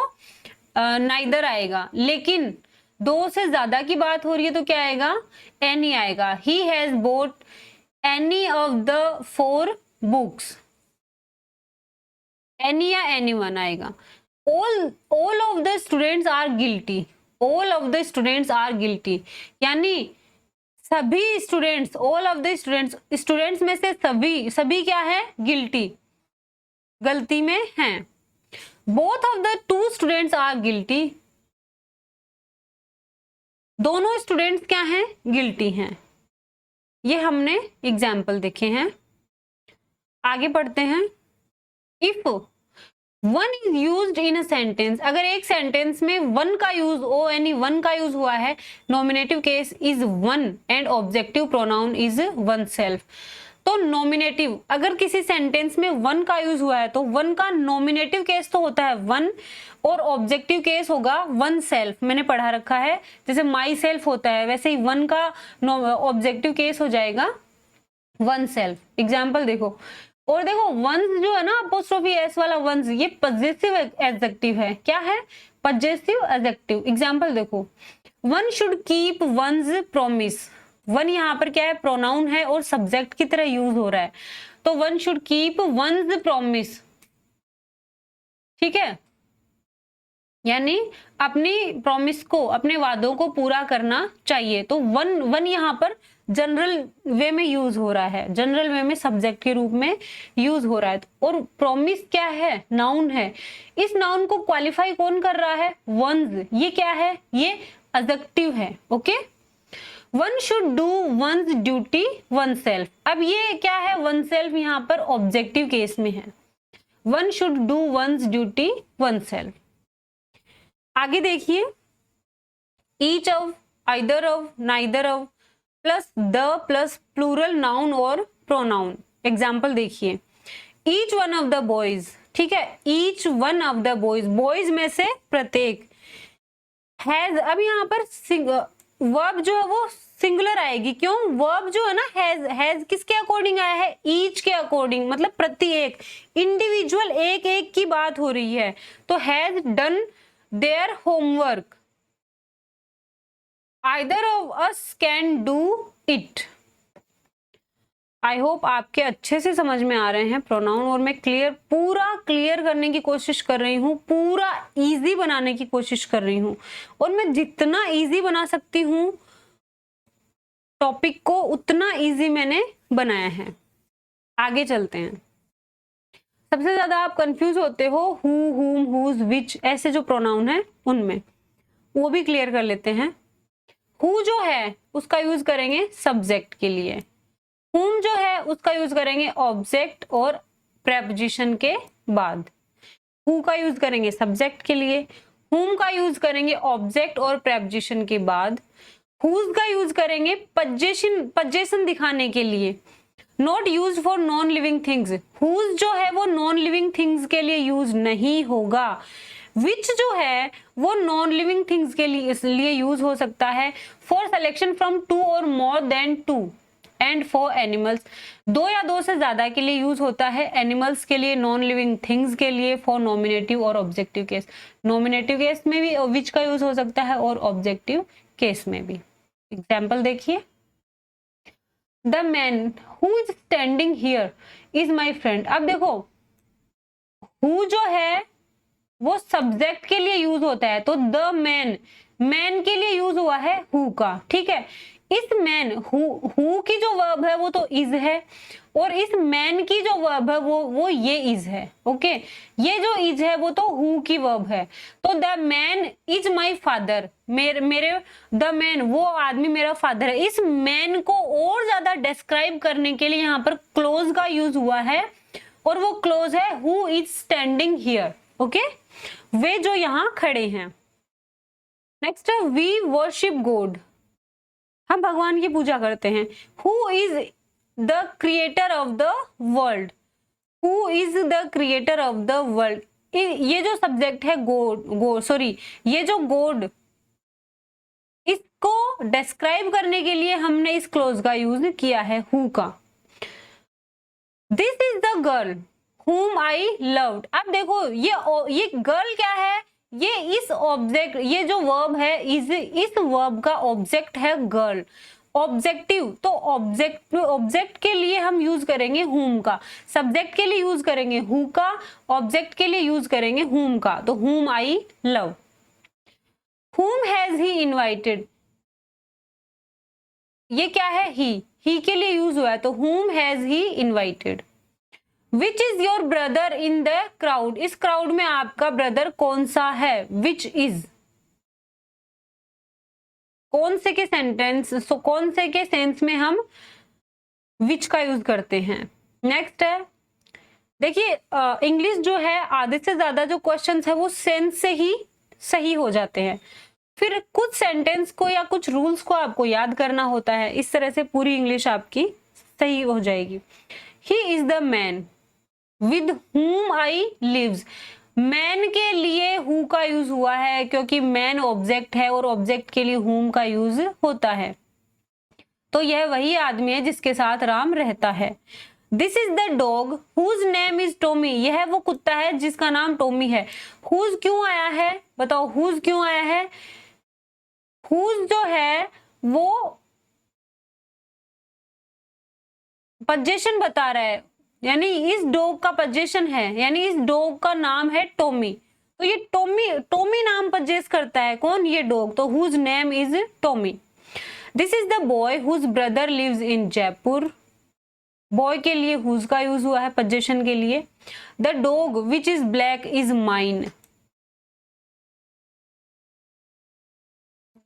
नाइदर आएगा, लेकिन दो से ज्यादा की बात हो रही है तो क्या आएगा? एनी आएगा। ही has boat any of the four books, any या एनीवन आएगा। all of the students are guilty, all of the students are guilty, यानी सभी students, all of the students, students में से सभी, सभी क्या है? गिल्टी। गलती में हैं। Both of the two students are guilty, दोनों स्टूडेंट्स क्या हैं, गिल्टी हैं। ये हमने एग्जाम्पल देखे हैं। आगे पढ़ते हैं। If one is used in a sentence, अगर एक सेंटेंस में वन का यूज, ओ यानी वन का यूज हुआ है, nominative case is one and objective pronoun is one self. तो नॉमिनेटिव, अगर किसी सेंटेंस में वन का यूज हुआ है तो वन का नॉमिनेटिव केस तो होता है वन, और ऑब्जेक्टिव केस होगा वन सेल्फ। मैंने पढ़ा रखा है, जैसे माई सेल्फ होता है वैसे ही वन का ऑब्जेक्टिव केस हो जाएगा वन सेल्फ। एग्जाम्पल देखो, और देखो वंस जो है ना, अपोस्ट्रोफी एस वाला वंस, ये पजेसिव एडजेक्टिव है। क्या है, पजेसिव एडजेक्टिव। एग्जाम्पल देखो, one should keep once promise. One यहाँ पर क्या है, प्रोनाउन है और सब्जेक्ट की तरह यूज हो रहा है, तो one should keep once promise. ठीक है, यानी अपनी प्रॉमिस को, अपने वादों को पूरा करना चाहिए। तो वन वन यहाँ पर जनरल वे में यूज हो रहा है, जनरल वे में सब्जेक्ट के रूप में यूज हो रहा है। और प्रॉमिस क्या है, नाउन है। इस नाउन को क्वालिफाई कौन कर रहा है, वंस। ये क्या है, ये एडजेक्टिव है। Okay, one should do one's duty one self. अब ये क्या है, वन सेल्फ यहाँ पर ऑब्जेक्टिव केस में है। One should do one's duty one self. आगे देखिए, each of, either of, neither of plus the plus plural noun और प्रोनाउन। एग्जाम्पल देखिए, each one of the boys. ठीक है, each one of the boys, boys में से प्रत्येक। Has, अब यहाँ पर वर्ब जो है वो सिंगुलर आएगी। क्यों, वर्ब जो है ना हैज किसके अकॉर्डिंग आया है, ईच के अकॉर्डिंग, मतलब प्रत्येक, इंडिविजुअल, एक एक की बात हो रही है। तो has done their homework, either of us can do it। I hope आपके अच्छे से समझ में आ रहे हैं प्रोनाउन, और मैं पूरा क्लियर करने की कोशिश कर रही हूँ, पूरा इजी बनाने की कोशिश कर रही हूँ, और मैं जितना इजी बना सकती हूँ टॉपिक को उतना इजी मैंने बनाया है। आगे चलते हैं। सबसे ज्यादा आप कंफ्यूज होते हो हु, हुम, हुज, विच, ऐसे जो प्रोनाउन है उनमें, वो भी क्लियर कर लेते हैं। हु जो है उसका यूज करेंगे सब्जेक्ट के लिए, हुम जो है उसका यूज करेंगे ऑब्जेक्ट और प्रेपोजिशन के बाद। हु का यूज करेंगे सब्जेक्ट के लिए, हुम का यूज करेंगे ऑब्जेक्ट और प्रेपोजिशन के बाद, हुज का यूज करेंगे पजेशन दिखाने के लिए। Not use for non living things, whose जो है वो नॉन लिविंग थिंग्स के लिए यूज नहीं होगा। विच जो है वो नॉन लिविंग थिंग्स के लिए यूज हो सकता है। फॉर सिलेक्शन फ्रॉम टू और more than two, and for animals, दो या दो से ज्यादा के लिए यूज होता है। एनिमल्स के लिए, नॉन लिविंग थिंग्स के लिए, फॉर नॉमिनेटिव और ऑब्जेक्टिव केस। नॉमिनेटिव केस में भी विच का यूज हो सकता है और ऑब्जेक्टिव केस में भी। एग्जाम्पल देखिए, the man who is standing here is my friend. अब देखो, हु जो है वो सब्जेक्ट के लिए यूज होता है, तो द मैन, मैन के लिए यूज हुआ है हु का। ठीक है, इस मैन, हु की जो वर्ब है वो तो इज है, और इस मैन की जो वर्ब है वो ये इज है। ओके, ये जो इज है वो तो हु की वर्ब है। तो the man is my father, मेरे द मैन, वो आदमी मेरा फादर है। इस मैन को और ज्यादा डिस्क्राइब करने के लिए यहाँ पर क्लोज का यूज हुआ है, और वो क्लोज है who is standing here. Okay, वे जो यहां खड़े हैं। नेक्स्ट है वी वर्शिप गॉड, हम भगवान की पूजा करते हैं। Who is the creator of the world, who is the creator of the world. ये जो सब्जेक्ट है ये जो गॉड, इसको डिस्क्राइब करने के लिए हमने इस क्लोज का यूज किया है हु का। This is the girl whom I loved। अब देखो, ये गर्ल क्या है, ये इस ऑब्जेक्ट, ये जो वर्ब है इस वर्ब का ऑब्जेक्ट है गर्ल। ऑब्जेक्टिव, तो ऑब्जेक्ट के लिए हम यूज करेंगे whom का, सब्जेक्ट के लिए यूज करेंगे who का, ऑब्जेक्ट के लिए यूज करेंगे whom का। तो whom I love। whom has he invited, ये क्या है, he के लिए यूज हुआ है, तो whom has he invited। Which is your brother in the crowd, इस क्राउड में आपका ब्रदर कौन सा है, विच इज, कौन से के सेंटेंस, कौन से के सेंस में हम विच का यूज करते हैं। नेक्स्ट है, देखिए इंग्लिश जो है आधे से ज्यादा जो क्वेश्चंस है वो सेंस से ही सही हो जाते हैं, फिर कुछ सेंटेंस को या कुछ रूल्स को आपको याद करना होता है, इस तरह से पूरी इंग्लिश आपकी सही हो जाएगी। He is the man with whom I lives, man के लिए हु का यूज हुआ है क्योंकि मैन ऑब्जेक्ट है और ऑब्जेक्ट के लिए whom का यूज होता है, तो यह वही आदमी है जिसके साथ राम रहता है। This is the dog whose name is Tommy, यह वो कुत्ता है जिसका नाम टॉमी है। हुज क्यों आया है, बताओ हुज क्यों आया है। हुज जो है वो पोजीशन बता रहा है, यानी इस डॉग का पोजीशन है, यानी इस डॉग का नाम है टॉमी, तो ये टॉमी, टॉमी नाम पोजेस करता है, कौन, ये डॉग, तो whose name is Tommy. This is the boy whose brother lives in Jaipur, boy के लिए हुज का यूज हुआ है पोजीशन के लिए। The dog which is black is mine,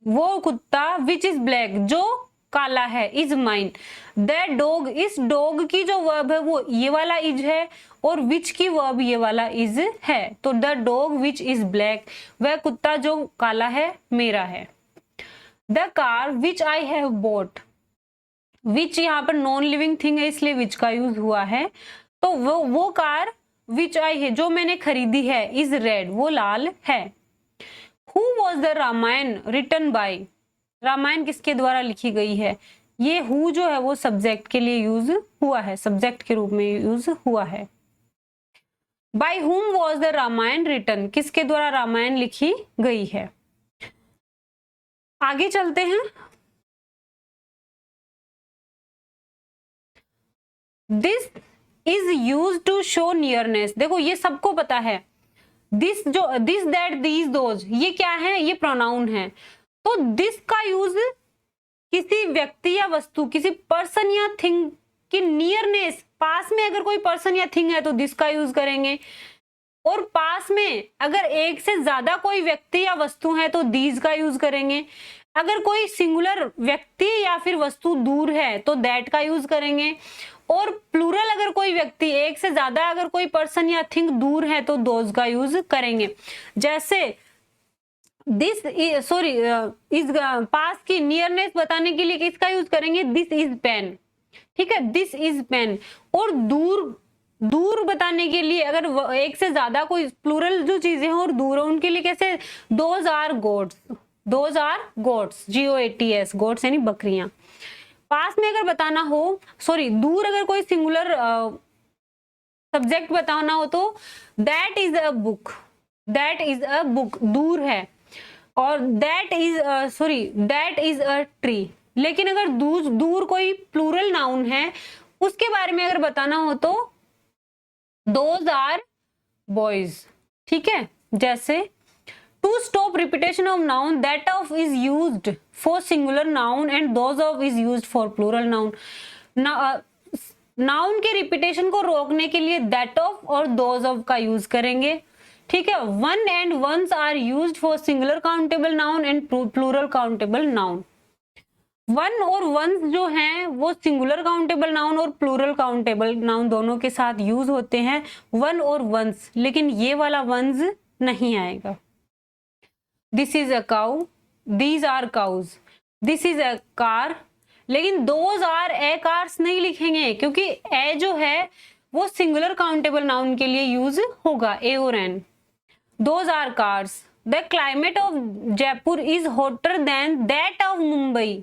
वो कुत्ता विच इज ब्लैक जो काला है, इज माइन। दैट डॉग, इस डॉग की जो वर्ब है वो ये वाला इज है और विच की वर्ब ये वाला इज है, तो the dog which is black, वह कुत्ता जो काला है मेरा है। The car which I have bought, which यहाँ पर नॉन लिविंग थिंग है इसलिए विच का यूज हुआ है, तो वो कार विच आई है जो मैंने खरीदी है, इज रेड, वो लाल है। Who was the Ramayana written by, Ramayana किसके द्वारा लिखी गई है, ये हु जो है वो सब्जेक्ट के लिए यूज हुआ है, सब्जेक्ट के रूप में यूज हुआ है। By whom was the Ramayana written, किसके द्वारा रामायण लिखी गई है। आगे चलते हैं। This is use to show nearness, देखो ये सबको पता है, दिस जो दिस दैट दीज दोज ये क्या है, ये प्रोनाउन है, तो दिस का यूज किसी व्यक्ति या वस्तु, किसी पर्सन या थिंग की नियरनेस, पास में अगर कोई पर्सन या थिंग है तो दिस का यूज करेंगे, और पास में अगर एक से ज्यादा कोई व्यक्ति या वस्तु है तो दीज का यूज करेंगे। अगर कोई सिंगुलर व्यक्ति या फिर वस्तु दूर है तो दैट का यूज करेंगे, और प्लूरल अगर कोई व्यक्ति, एक से ज्यादा अगर कोई पर्सन या थिंग दूर है तो दोज का यूज करेंगे। जैसे दिस सॉरी इस पास की नियरनेस बताने के लिए किसका यूज करेंगे, दिस इज पेन, ठीक है, दिस इज पेन। और दूर बताने के लिए अगर एक से ज्यादा कोई प्लूरल जो चीजें हैं और दूर है उनके लिए कैसे, those are goats, those are goats, GOATS, goats यानी बकरियां। पास में अगर बताना हो, सॉरी दूर अगर कोई सिंगुलर सब्जेक्ट बताना हो तो that is a book, that is a book दूर है, और दैट इज अ ट्री। लेकिन अगर दूर कोई प्लूरल नाउन है उसके बारे में अगर बताना हो तो दोज आर बॉयज, ठीक है। जैसे to stop repetition of noun, that of is used for singular noun and those of is used for plural noun. Noun के रिपीटेशन को रोकने के लिए दैट ऑफ और दोज ऑफ का यूज करेंगे, ठीक है। One and ones are used for singular countable noun and plural countable noun. One और वंस जो हैं वो सिंगुलर काउंटेबल नाउन और प्लूरल काउंटेबल नाउन दोनों के साथ यूज होते हैं, वन और वंस, लेकिन ये वाला वंस नहीं आएगा। This is a cow, these are cows, this is a car, लेकिन दोज आर ए कार्स नहीं लिखेंगे क्योंकि ए जो है वो सिंगुलर काउंटेबल नाउन के लिए यूज होगा, ए और an. Those are cars. The climate of Jaipur is hotter than that of Mumbai,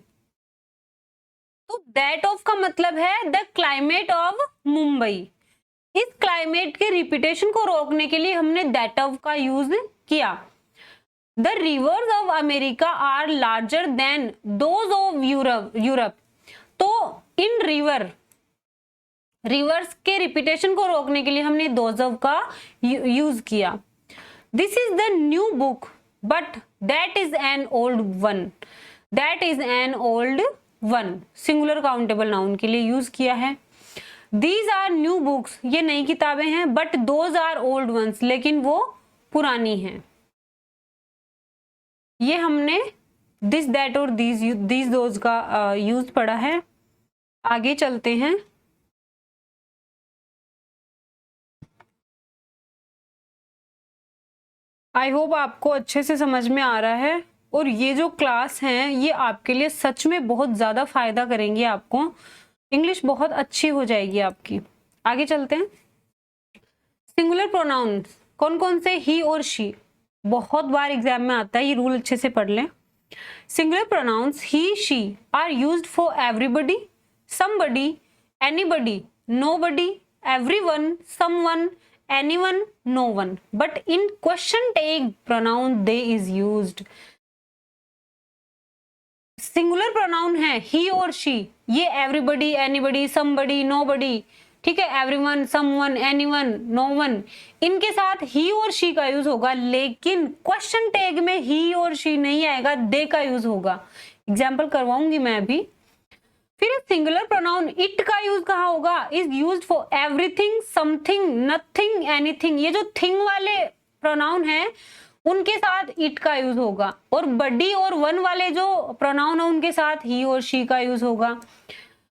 तो दैट ऑफ का मतलब है द क्लाइमेट ऑफ मुंबई। इस क्लाइमेट के रिपीटेशन को रोकने के लिए हमने दैट ऑफ का यूज किया। The rivers of America are larger than those of Europe, तो इन रिवर्स के रिपीटेशन को रोकने के लिए हमने दोज ऑफ का यूज किया। This is the new book but that is an old one, that is an old one, singular countable noun के लिए यूज किया है। दीज आर न्यू बुक्स, ये नई किताबें हैं, but those are old ones, लेकिन वो पुरानी हैं। ये हमने दिस दैट और दीज दोज का यूज पढ़ा है। आगे चलते हैं। आई होप आपको अच्छे से समझ में आ रहा है, और ये जो क्लास हैं ये आपके लिए सच में बहुत ज़्यादा फायदा करेंगी, आपको इंग्लिश बहुत अच्छी हो जाएगी आपकी। आगे चलते हैं। सिंगुलर प्रोनाउंस कौन कौन से? ही और शी, बहुत बार एग्जाम में आता है, ये रूल अच्छे से पढ़ लें। Singular pronouns he she are used for everybody, somebody, anybody, nobody, everyone, someone, anyone, no one, but in question tag pronoun they is used। Singular pronoun है ही और शी, ये एवरीबडी, एनीबडी, समबडी, नोबडी, ठीक है, everyone, someone, anyone, known, इनके साथ ही और she का use होगा, लेकिन क्वेश्चन टैग में ही और शी नहीं आएगा, दे का यूज होगा। एग्जाम्पल करवाऊंगी मैं अभी। फिर सिंगुलर प्रोनाउन इट का यूज कहाँ होगा? Is used for everything, something, nothing, anything. ये जो थिंग वाले प्रोनाउन है उनके साथ इट का यूज होगा, और बडी और वन वाले जो प्रोनाउन है उनके साथ ही और शी का यूज होगा।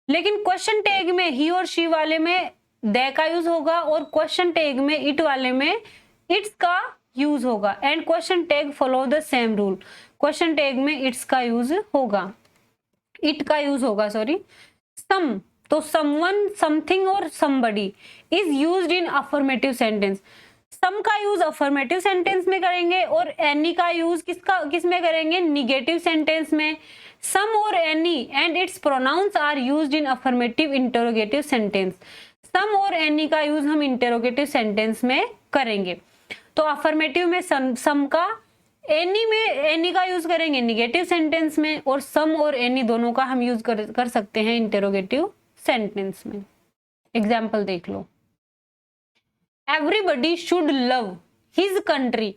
लेकिन क्वेश्चन टैग में ही और शी वाले में दे का यूज होगा, और क्वेश्चन टैग में इट वाले में इट्स का यूज होगा। And question tag follow the same rule, question tag में इट्स का यूज होगा, इट का यूज होगा, सॉरी। सम, तो समवन, समथिंग और somebody is used in affirmative sentence. Some का यूज अफर्मेटिव सेंटेंस में करेंगे, और एनी का यूज किस में करेंगे? निगेटिव सेंटेंस में। सम और any and its pronouns are used in affirmative interrogative sentence. Some और एनी का यूज हम इंटरोगेटिव सेंटेंस में करेंगे। तो अफर्मेटिव में सम का, एनी में एनी का यूज करेंगे निगेटिव सेंटेंस में, और सम और एनी दोनों का हम यूज कर सकते हैं इंटरोगेटिव सेंटेंस में। एग्जाम्पल देख लो। Everybody should love his country.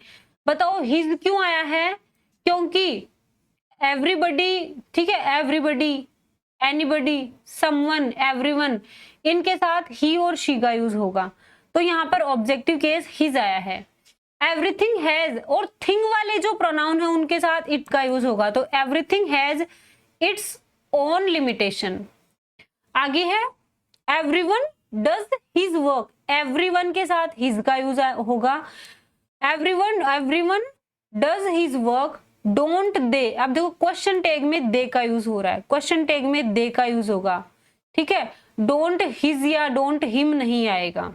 बताओ हिज क्यों आया है? क्योंकि एवरीबडी, ठीक है, एवरीबडी, एनीबडी, समवन, एवरीवन, इनके साथ ही और शी का यूज होगा, तो यहाँ पर ऑब्जेक्टिव केस हिज आया है। एवरीथिंग हैज और थिंग वाले जो प्रोनाउन है उनके साथ इट का यूज होगा, तो everything has its own limitation. आगे है everyone does his work, everyone के साथ हिज का यूज होगा। Everyone does his work, don't they. अब देखो क्वेश्चन टैग में दे का यूज हो रहा है, क्वेश्चन टैग में दे का यूज होगा, ठीक है, डोंट हिज या डोंट हिम नहीं आएगा।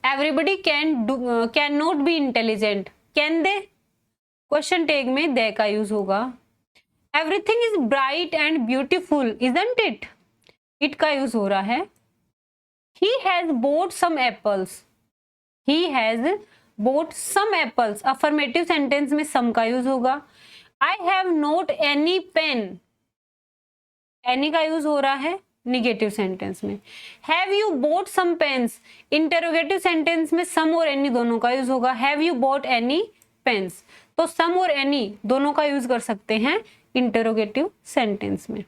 Everybody can not be intelligent, can they, question tag में दे का यूज होगा। Everything is bright and beautiful, isn't it, it का यूज हो रहा है। He has bought some apples, he has bought some apples, affirmative sentence में some का use होगा। I have not any pen, any का यूज हो रहा है निगेटिव सेंटेंस में। Have you bought some pens, interrogative sentence में सम और एनी दोनों का यूज होगा। Have you bought any pens, तो सम और एनी दोनों का यूज कर सकते हैं इंटरोगेटिव सेंटेंस में।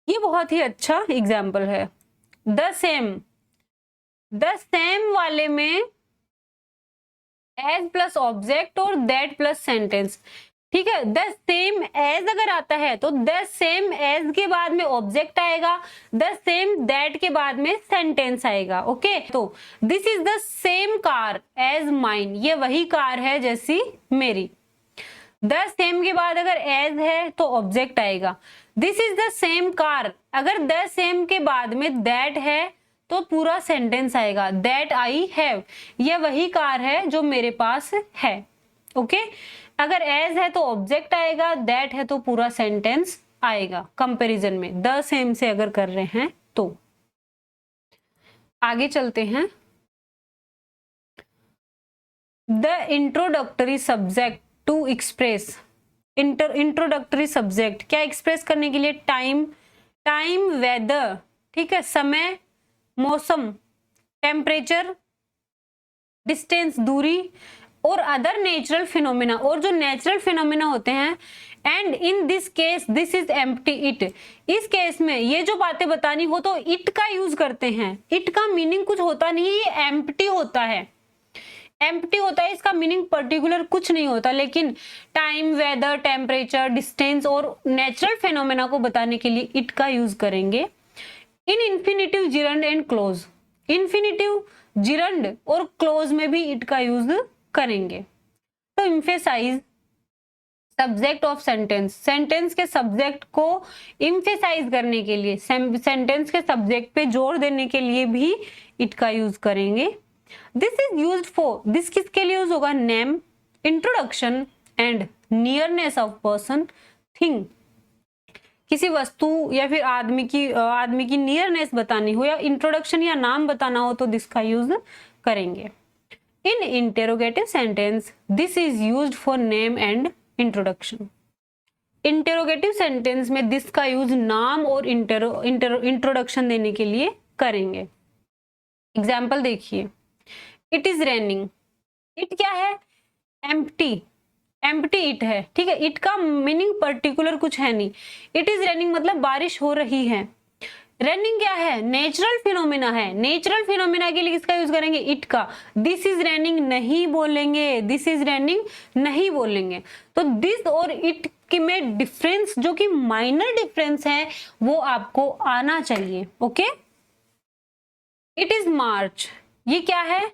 ये बहुत ही अच्छा एग्जाम्पल है। द सेम, द सेम वाले में एज प्लस ऑब्जेक्ट और दैट प्लस सेंटेंस, ठीक है। द सेम एज अगर आता है तो द सेम एज के बाद में ऑब्जेक्ट आएगा, द सेम दैट के बाद में सेंटेंस आएगा, ओके। तो this is the same car as mine, ये वही कार है जैसी मेरी। द सेम के बाद अगर एज है तो ऑब्जेक्ट आएगा। This is the same car, अगर द सेम के बाद में दैट है तो पूरा सेंटेंस आएगा, दैट आई हैव, ये वही कार है जो मेरे पास है, ओके। अगर एज है तो ऑब्जेक्ट आएगा, दैट है तो पूरा सेंटेंस आएगा। कंपैरिजन में द सेम से अगर कर रहे हैं तो। आगे चलते हैं। The introductory subject to express, introductory subject क्या एक्सप्रेस करने के लिए? टाइम, टाइम, वेदर, ठीक है, समय, मौसम, टेम्परेचर, डिस्टेंस, दूरी, और अदर नेचुरल फिनोमिना, और जो नेचुरल फिनोमिना होते हैं, and in this case this is empty it, इस केस में ये जो बातें बतानी हो तो इट का यूज करते हैं। इट का मीनिंग कुछ होता नहीं है, ये एम्प्टी होता है, एम्प्टी होता है, इसका मीनिंग पर्टिकुलर कुछ नहीं होता, लेकिन टाइम, वेदर, टेम्परेचर, डिस्टेंस और नेचुरल फेनोमेना को बताने के लिए इट का यूज करेंगे। In infinitive, gerund and clause, infinitive, gerund और क्लोज में भी इट का यूज करेंगे। तो emphasise, subject of sentence, sentence के सब्जेक्ट को इम्फेसाइज करने के लिए, सेंटेंस के सब्जेक्ट पे जोर देने के लिए भी इट का यूज करेंगे। This is used for, this किसके लिए यूज होगा? Name, introduction and nearness of person, thing, किसी वस्तु या फिर आदमी की नियरनेस बतानी हो या इंट्रोडक्शन या नाम बताना हो तो दिस का यूज करेंगे। In interrogative sentence this is used for name and introduction. Interrogative sentence में दिस का यूज नाम और इंट्रोडक्शन देने के लिए करेंगे। एग्जाम्पल देखिए, इट इज रेनिंग, इट क्या है? एम्प्टी, एम्प्टी इट है, ठीक है। इट का मीनिंग पर्टिकुलर कुछ है नहीं, इट इज रेनिंग मतलब बारिश हो रही है। रेनिंग क्या है? नेचुरल फिनोमिना है, नेचुरल फिनोमिना के लिए किसका यूज करेंगे? इट का। दिस इज रेनिंग नहीं बोलेंगे, दिस इज रेनिंग नहीं बोलेंगे। तो दिस और इट की में डिफरेंस, जो कि माइनर डिफरेंस है, वो आपको आना चाहिए। ओके, इट इज मार्च, ये क्या है?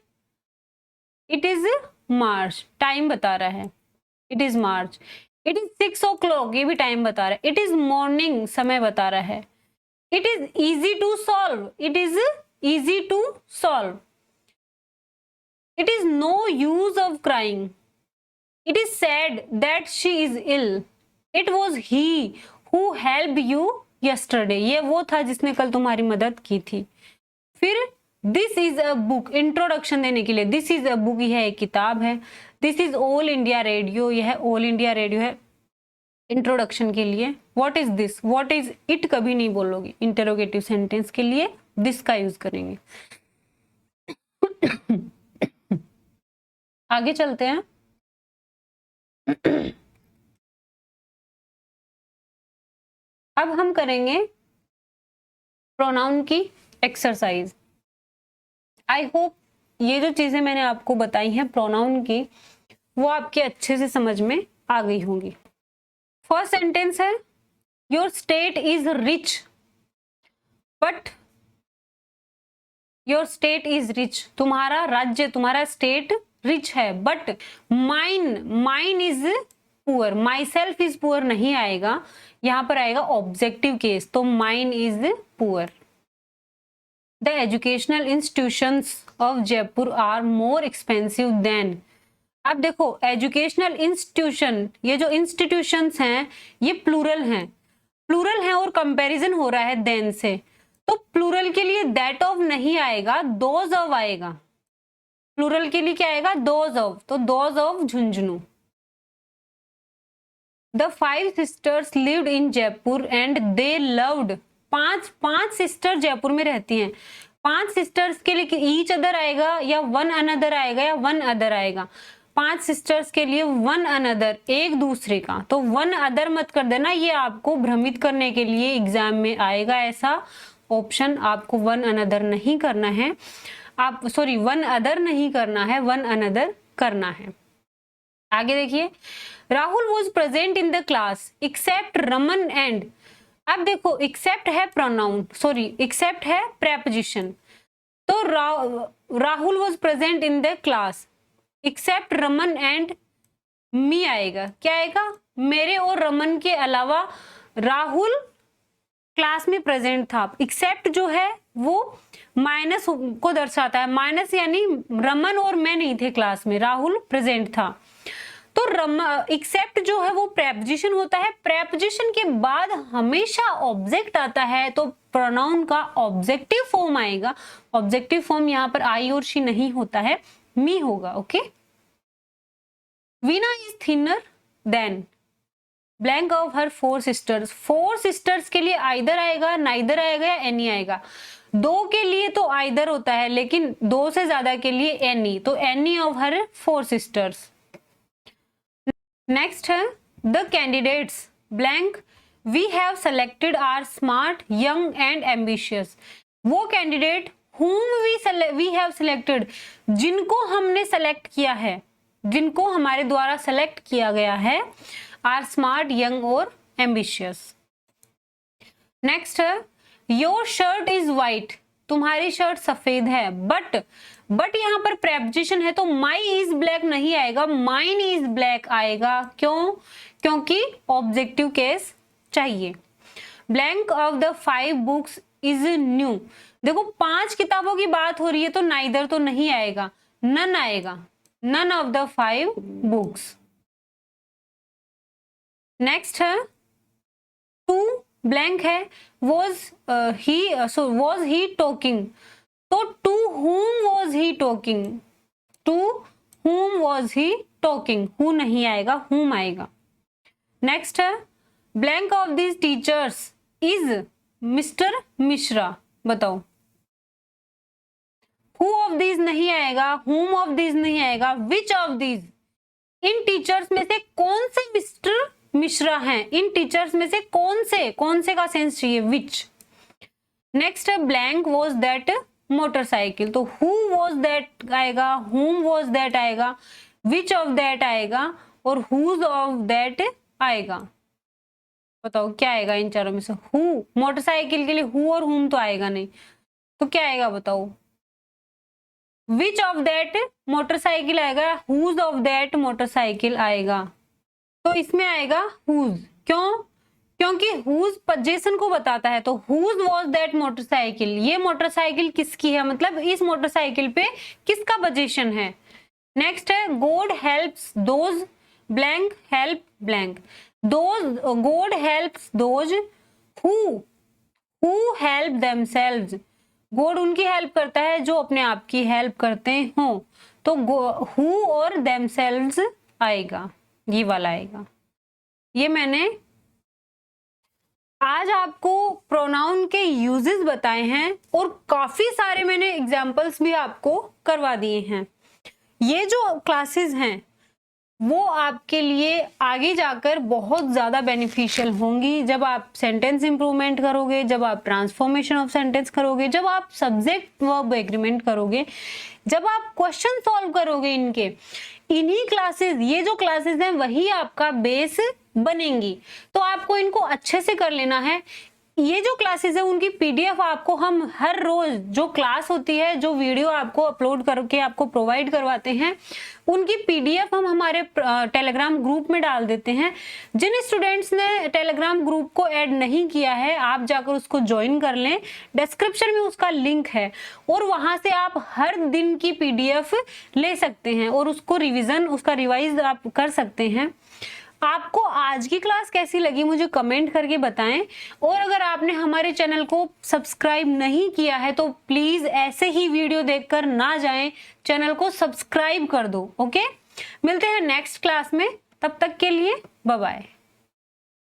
इट इज मार्च, टाइम बता रहा है, it is March. It is 6 o'clock, ये भी टाइम बता रहा है। इट इज मॉर्निंग, समय बता रहा है। It is easy to solve, it is easy to solve. It is no use of crying, it is sad that she is ill. It was he who help you yesterday, ये वो था जिसने कल तुम्हारी मदद की थी। फिर this is a book, introduction देने के लिए, दिस इज अ बुक, यह एक किताब है। This is all India radio, यह ऑल इंडिया रेडियो है इंट्रोडक्शन के लिए। What is this, what is it कभी नहीं बोलोगे, इंटरोगेटिव सेंटेंस के लिए दिस का यूज करेंगे। आगे चलते हैं। अब हम करेंगे प्रोनाउन की एक्सरसाइज। आई होप ये जो चीजें मैंने आपको बताई हैं प्रोनाउन की, वो आपके अच्छे से समझ में आ गई होंगी। फर्स्ट सेंटेंस है, your state is rich but, your state is rich, तुम्हारा राज्य, तुम्हारा स्टेट रिच है, but mine is poor, my self is poor नहीं आएगा, यहां पर आएगा ऑब्जेक्टिव केस, तो mine is poor. The educational institutions of Jaipur are more expensive than, अब देखो एजुकेशनल इंस्टीट्यूशन, ये जो इंस्टीट्यूशंस हैं ये प्लूरल हैं, प्लूरल हैं और कंपैरिजन हो रहा है देन से, तो प्लूरल के लिए दैट ऑफ नहीं आएगा, दोज ऑफ आएगा। प्लूरल के लिए क्या आएगा? दोज ऑफ, तो those of Jhunjhunu. The 5 sisters lived in Jaipur and they loved, पांच सिस्टर जयपुर में रहती हैं। 5 सिस्टर्स के लिए ईच अदर आएगा या वन अनदर आएगा या वन अदर आएगा? 5 सिस्टर्स के लिए वन अनदर, एक दूसरे का, तो वन अदर मत कर देना, ये आपको भ्रमित करने के लिए एग्जाम में आएगा ऐसा ऑप्शन। आपको वन अनदर नहीं करना है, आप सॉरी वन अदर नहीं करना है, वन अनदर करना है। आगे देखिए, Rahul was present in the class except Raman and, अब देखो एक्सेप्ट है प्रोनाउन, सॉरी एक्सेप्ट है प्रेपोजिशन, तो Rahul was present in the class except Raman and me आएगा, क्या आएगा? मेरे और रमन के अलावा राहुल क्लास में प्रेजेंट था। एक्सेप्ट जो है वो माइनस को दर्शाता है, माइनस यानी रमन और मैं नहीं थे क्लास में, राहुल प्रेजेंट था। तो एक्सेप्ट जो है वो प्रेपोजिशन होता है, प्रेपोजिशन के बाद हमेशा ऑब्जेक्ट आता है, तो प्रोनाउन का ऑब्जेक्टिव फॉर्म आएगा। ऑब्जेक्टिव फॉर्म यहाँ पर आई और शी नहीं होता है, मी होगा। Okay, Veena is thinner than blank of her 4 sisters, 4 sisters के लिए आइदर आएगा, नाइदर आएगा या एनी आएगा। दो के लिए तो आइदर होता है, लेकिन दो से ज्यादा के लिए एनी, तो any of her 4 sisters. Next है the candidates blank we have selected are smart, young and ambitious. वो candidate whom we have selected, जिनको हमने सेलेक्ट किया है, जिनको हमारे द्वारा सेलेक्ट किया गया है, आर स्मार्ट, यंग और एम्बिशियस। नेक्स्ट है योर शर्ट इज व्हाइट, तुम्हारी शर्ट सफेद है, बट यहाँ पर प्रेपोजिशन है तो माई इज ब्लैक नहीं आएगा, माइन इज ब्लैक आएगा। क्यों? क्योंकि ऑब्जेक्टिव केस चाहिए। Blank of the 5 books is new, देखो 5 किताबों की बात हो रही है तो नाइदर तो नहीं आएगा, नन आएगा, none of the 5 books. Next है टू ब्लैंक है was he टॉकिंग, तो to whom was he talking, to whom was he talking, who नहीं आएगा, whom आएगा। नेक्स्ट है blank of this teachers is mister Mishra, बताओ who ऑफ दीज नहीं आएगा, whom ऑफ दीज नहीं आएगा, which of these, in teachers में से कौन से मिस्टर मिश्रा हैं, इन टीचर्स में से कौन से का सेंस चाहिए, which। नेक्स्ट है ब्लैंक वॉज दैट मोटरसाइकिल, तो who was that आएगा, whom was that आएगा, which of that आएगा और whose of that आएगा। बताओ क्या आएगा इन चारों में से, who, मोटरसाइकिल के लिए who और whom तो आएगा नहीं, तो क्या आएगा बताओ, which of that मोटरसाइकिल आएगा, whose of that मोटरसाइकिल आएगा, तो इसमें आएगा whose। क्यों? क्योंकि whose पोजीशन को बताता है, तो whose was that मोटरसाइकिल, ये मोटरसाइकिल किसकी है, मतलब इस मोटरसाइकिल पे किसका पोजीशन है। नेक्स्ट है God helps those blank help blank, those God helps those who help themselves, God उनकी हेल्प करता है जो अपने आप की हेल्प करते हो, तो हु और देमसेल्व्स आएगा, ये वाला आएगा। ये मैंने आज आपको प्रोनाउन के यूजेस बताए हैं और काफी सारे मैंने एग्जांपल्स भी आपको करवा दिए हैं। ये जो क्लासेस हैं वो आपके लिए आगे जाकर बहुत ज़्यादा बेनिफिशियल होंगी, जब आप सेंटेंस इंप्रूवमेंट करोगे, जब आप ट्रांसफॉर्मेशन ऑफ सेंटेंस करोगे, जब आप सब्जेक्ट वर्ब एग्रीमेंट करोगे, जब आप क्वेश्चन सॉल्व करोगे। इन्हीं क्लासेस, ये जो क्लासेस हैं वही आपका बेस बनेंगी, तो आपको इनको अच्छे से कर लेना है। ये जो क्लासेस है उनकी पीडीएफ आपको हम हर रोज जो क्लास होती है, जो वीडियो आपको अपलोड करके आपको प्रोवाइड करवाते हैं, उनकी पीडीएफ हम हमारे टेलीग्राम ग्रुप में डाल देते हैं। जिन स्टूडेंट्स ने टेलीग्राम ग्रुप को ऐड नहीं किया है, आप जाकर उसको ज्वाइन कर लें, डिस्क्रिप्शन में उसका लिंक है, और वहां से आप हर दिन की पीडीएफ ले सकते हैं और उसको रिविजन, उसका रिवाइज आप कर सकते हैं। आपको आज की क्लास कैसी लगी मुझे कमेंट करके बताएं, और अगर आपने हमारे चैनल को सब्सक्राइब नहीं किया है तो प्लीज ऐसे ही वीडियो देखकर ना जाएं, चैनल को सब्सक्राइब कर दो। ओके, मिलते हैं नेक्स्ट क्लास में, तब तक के लिए बाय बाय।